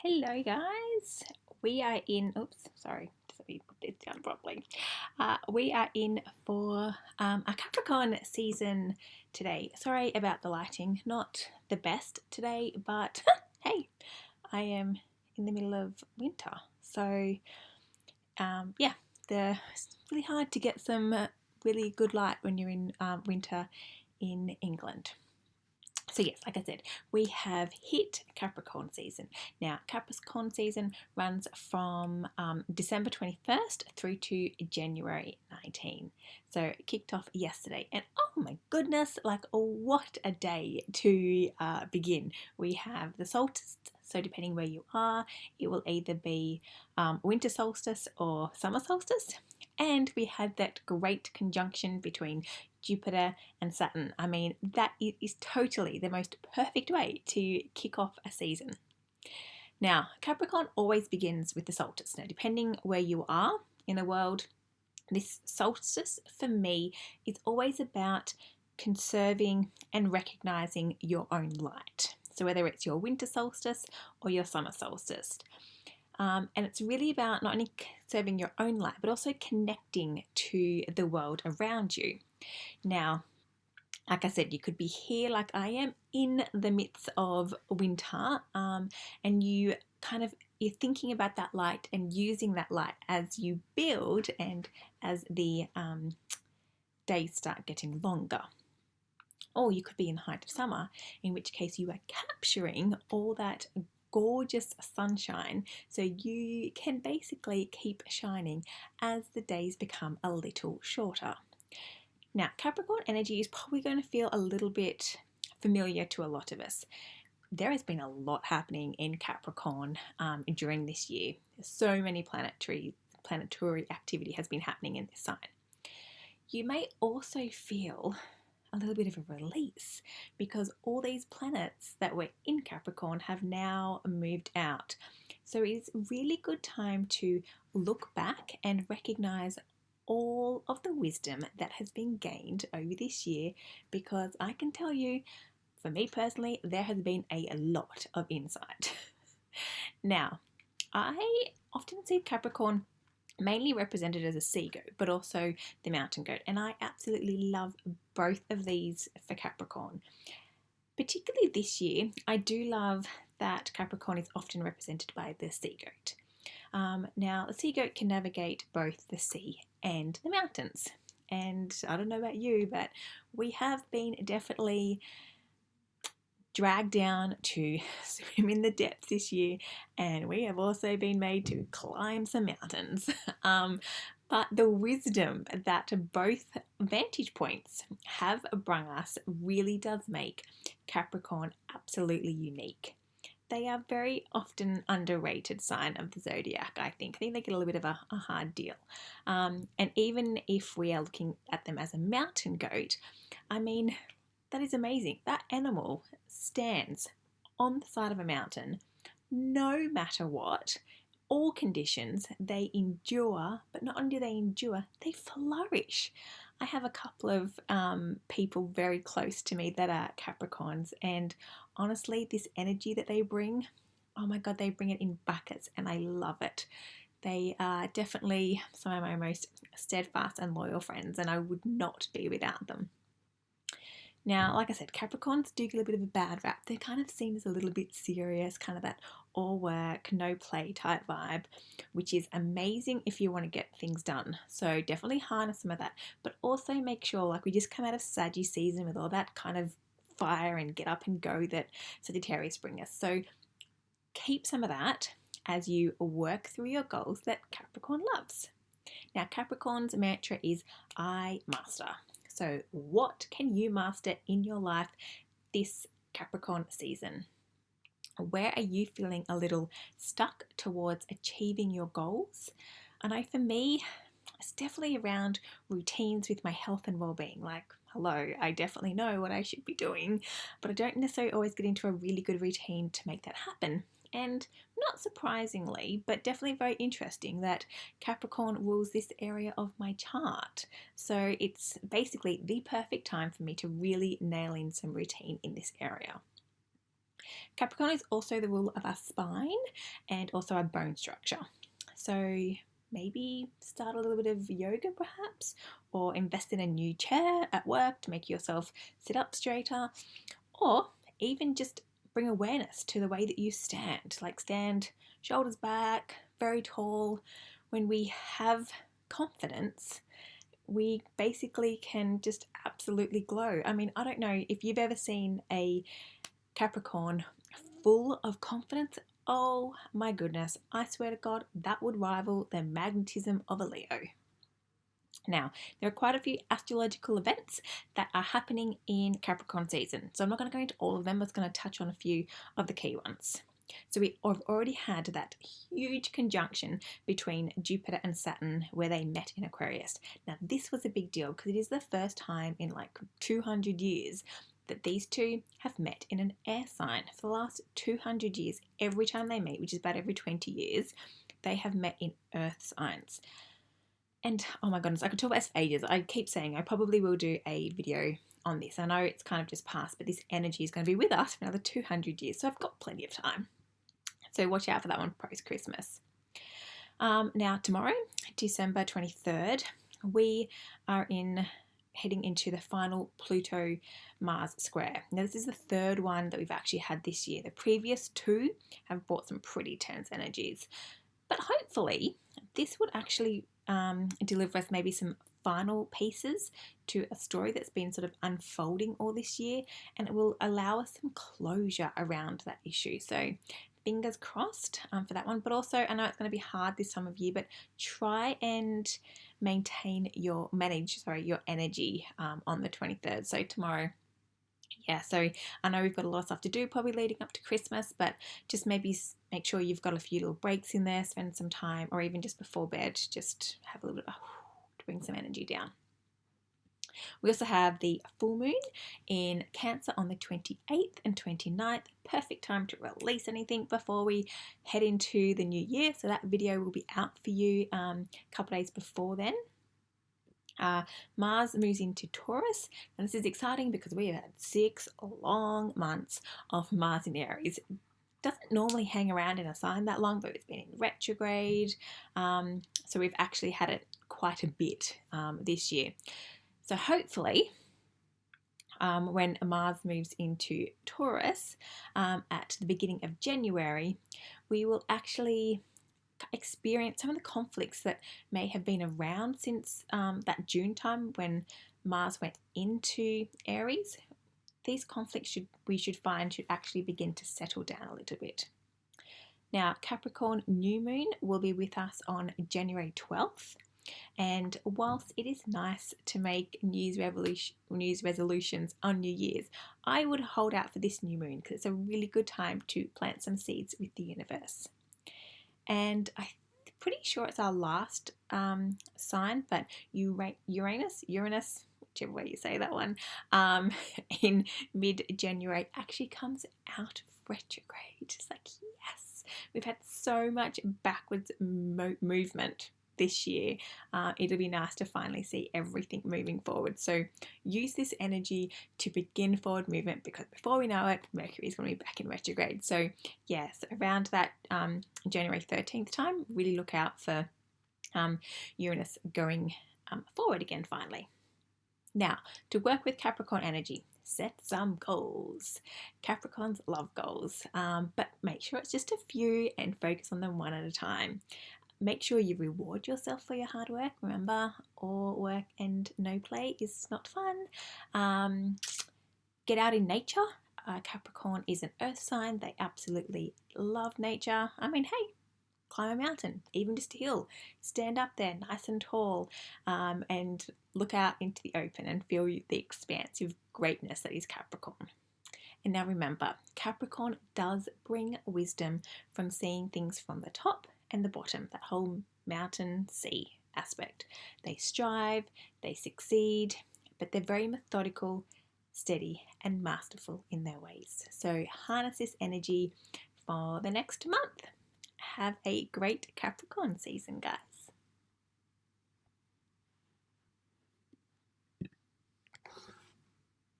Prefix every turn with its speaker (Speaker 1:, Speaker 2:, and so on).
Speaker 1: Hello, guys. We are in. Oops, sorry. Let me put this down properly. We are in for a Capricorn season today. Sorry about the lighting. Not the best today, but hey, I am in the middle of winter. So, yeah, it's really hard to get some really good light when you're in winter in England. So yes, like I said, we have hit Capricorn season. Now, Capricorn season runs from December 21st through to January 19. So it kicked off yesterday. And oh my goodness, like what a day to begin. We have the solstice. So depending where you are, it will either be winter solstice or summer solstice. And we had that great conjunction between Jupiter and Saturn. I mean, that is totally the most perfect way to kick off a season. Now, Capricorn always begins with the solstice. Now, depending where you are in the world, this solstice for me is always about conserving and recognizing your own light. So, whether it's your winter solstice or your summer solstice. And it's really about not only serving your own light, but also connecting to the world around you. Now, like I said, you could be here like I am in the midst of winter, and you're thinking about that light and using that light as you build and as the days start getting longer. Or you could be in the height of summer, in which case you are capturing all that gorgeous sunshine so you can basically keep shining as the days become a little shorter. Now, Capricorn energy is probably going to feel a little bit familiar to a lot of us. There has been a lot happening in Capricorn during this year. So many planetary activity has been happening in this sign. You may also feel a little bit of a release because all these planets that were in Capricorn have now moved out. So it's a really good time to look back and recognize all of the wisdom that has been gained over this year, because I can tell you, for me personally, there has been a lot of insight. Now, I often see Capricorn mainly represented as a sea goat, but also the mountain goat. And I absolutely love both of these for Capricorn. Particularly this year, I do love that Capricorn is often represented by the sea goat. Now, the sea goat can navigate both the sea and the mountains. And I don't know about you, but we have been definitely dragged down to swim in the depths this year, and we have also been made to climb some mountains. But the wisdom that both vantage points have brought us really does make Capricorn absolutely unique. They are very often underrated sign of the zodiac, I think. I think they get a little bit of a hard deal. And even if we are looking at them as a mountain goat, I mean, that is amazing. That animal stands on the side of a mountain no matter what, all conditions. They endure, but not only do they endure, they flourish. I have a couple of people very close to me that are Capricorns, and honestly, this energy that they bring, oh my God, they bring it in buckets, and I love it. They are definitely some of my most steadfast and loyal friends, and I would not be without them. Now, like I said, Capricorns do get a bit of a bad rap. They're kind of seen as a little bit serious, kind of that all work, no play type vibe, which is amazing if you want to get things done. So definitely harness some of that, but also make sure, like we just come out of Sagittarius season with all that kind of fire and get up and go that Sagittarius bring us. So keep some of that as you work through your goals that Capricorn loves. Now, Capricorn's mantra is I master. So, what can you master in your life this Capricorn season? Where are you feeling a little stuck towards achieving your goals? I know for me, it's definitely around routines with my health and well-being. Like, hello, I definitely know what I should be doing, but I don't necessarily always get into a really good routine to make that happen. And not surprisingly, but definitely very interesting that Capricorn rules this area of my chart. So it's basically the perfect time for me to really nail in some routine in this area. Capricorn is also the ruler of our spine and also our bone structure. So maybe start a little bit of yoga perhaps, or invest in a new chair at work to make yourself sit up straighter, or even just bring awareness to the way that you stand. Like stand shoulders back, very tall. When we have confidence, we basically can just absolutely glow. I mean, I don't know if you've ever seen a Capricorn full of confidence. Oh my goodness, I swear to God, that would rival the magnetism of a Leo. Now, there are quite a few astrological events that are happening in Capricorn season. So I'm not going to go into all of them, I'm just going to touch on a few of the key ones. So we have already had that huge conjunction between Jupiter and Saturn where they met in Aquarius. Now, this was a big deal because it is the first time in like 200 years that these two have met in an air sign. For the last 200 years, every time they meet, which is about every 20 years, they have met in earth signs. And oh my goodness, I could talk about this for ages. I keep saying I probably will do a video on this. I know it's kind of just passed, but this energy is going to be with us for another 200 years. So I've got plenty of time. So watch out for that one post-Christmas. Now tomorrow, December 23rd, we are heading into the final Pluto Mars square. Now this is the third one that we've actually had this year. The previous two have brought some pretty tense energies. But hopefully this would actually deliver us maybe some final pieces to a story that's been sort of unfolding all this year, and it will allow us some closure around that issue. So fingers crossed for that one. But also, I know it's going to be hard this time of year, but try and manage your energy on the 23rd. So tomorrow. Yeah, so I know we've got a lot of stuff to do probably leading up to Christmas, but just maybe make sure you've got a few little breaks in there, spend some time, or even just before bed, just have a little bit to bring some energy down. We also have the full moon in Cancer on the 28th and 29th. Perfect time to release anything before we head into the new year. So that video will be out for you a couple of days before then. Mars moves into Taurus, and this is exciting because we have had 6 long months of Mars in Aries. It doesn't normally hang around in a sign that long, but it's been in retrograde, so we've actually had it quite a bit this year. So hopefully when Mars moves into Taurus at the beginning of January, we will actually experience some of the conflicts that may have been around since that June time when Mars went into Aries. These conflicts we should find should actually begin to settle down a little bit. Now, Capricorn New Moon will be with us on January 12th. And whilst it is nice to make New Year's resolutions on New Year's, I would hold out for this new moon because it's a really good time to plant some seeds with the universe. And I'm pretty sure it's our last sign, but Uranus, whichever way you say that one, in mid-January actually comes out of retrograde. It's like, yes, we've had so much backwards movement this year. It'll be nice to finally see everything moving forward. So use this energy to begin forward movement, because before we know it, Mercury is going to be back in retrograde. So yes, around that January 13th time, really look out for Uranus going forward again finally. Now, to work with Capricorn energy, set some goals. Capricorns love goals, but make sure it's just a few and focus on them one at a time. Make sure you reward yourself for your hard work. Remember, all work and no play is not fun. Get out in nature. Capricorn is an earth sign. They absolutely love nature. I mean, hey, climb a mountain, even just a hill. Stand up there nice and tall and look out into the open and feel the expansive greatness that is Capricorn. And now remember, Capricorn does bring wisdom from seeing things from the top and the bottom, that whole mountain sea aspect. They strive, they succeed, but they're very methodical, steady, and masterful in their ways. So harness this energy for the next month. Have a great Capricorn season, guys.